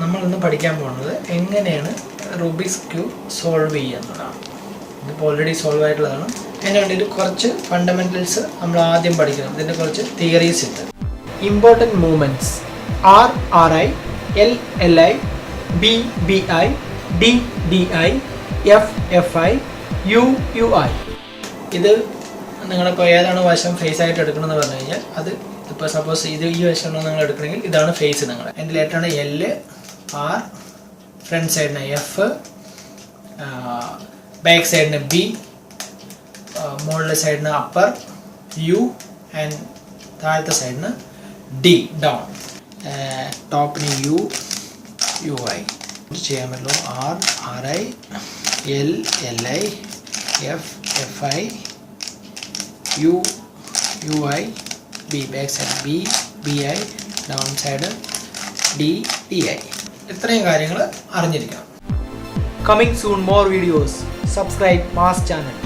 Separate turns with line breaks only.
നമ്മൾ ഇന്ന് പഠിക്കാൻ പോകുന്നത് എങ്ങനെയാണ് റൂബിക്സ് ക്യൂബ് സോൾവ് ചെയ്യുക എന്നുള്ളതാണ്. ഇതിപ്പോൾ ഓൾറെഡി സോൾവ് ആയിട്ടുള്ളതാണ്. അതിന് വേണ്ടിയിട്ട് കുറച്ച് ഫണ്ടമെന്റൽസ് നമ്മൾ ആദ്യം പഠിക്കണം. ഇതിൻ്റെ കുറച്ച് തിയറീസ് ഉണ്ട്. Important movements RRI, LLI, BBI, DDI, FFI, UUI. ഇത് നിങ്ങളിപ്പോൾ ഏതാണ് വശം ഫേസ് ആയിട്ട് എടുക്കണമെന്ന് പറഞ്ഞു കഴിഞ്ഞാൽ അത് ഇപ്പോൾ സപ്പോസ് ഇത് ഈ വശമാണ് നിങ്ങൾ എടുക്കണമെങ്കിൽ ഇതാണ് ഫേസ് നിങ്ങൾ. അതിൻ്റെ ലെറ്ററാണ് L, R, ഫ്രണ്ട് സൈഡിന് F, ബാക്ക് സൈഡിന് B, മുകളിലെ സൈഡിന് അപ്പർ U ആൻഡ് താഴത്തെ സൈഡിന് D, ഡൗൺ. ടോപ്പിന് UI ചെയ്യാൻ പറ്റുള്ളൂ. RRI, LLI, FFI, UUI, B, back side B, BI, down side DI. ഇത്രയും കാര്യങ്ങൾ അറിഞ്ഞിരിക്കണം.
Coming soon more videos. Subscribe Mass channel.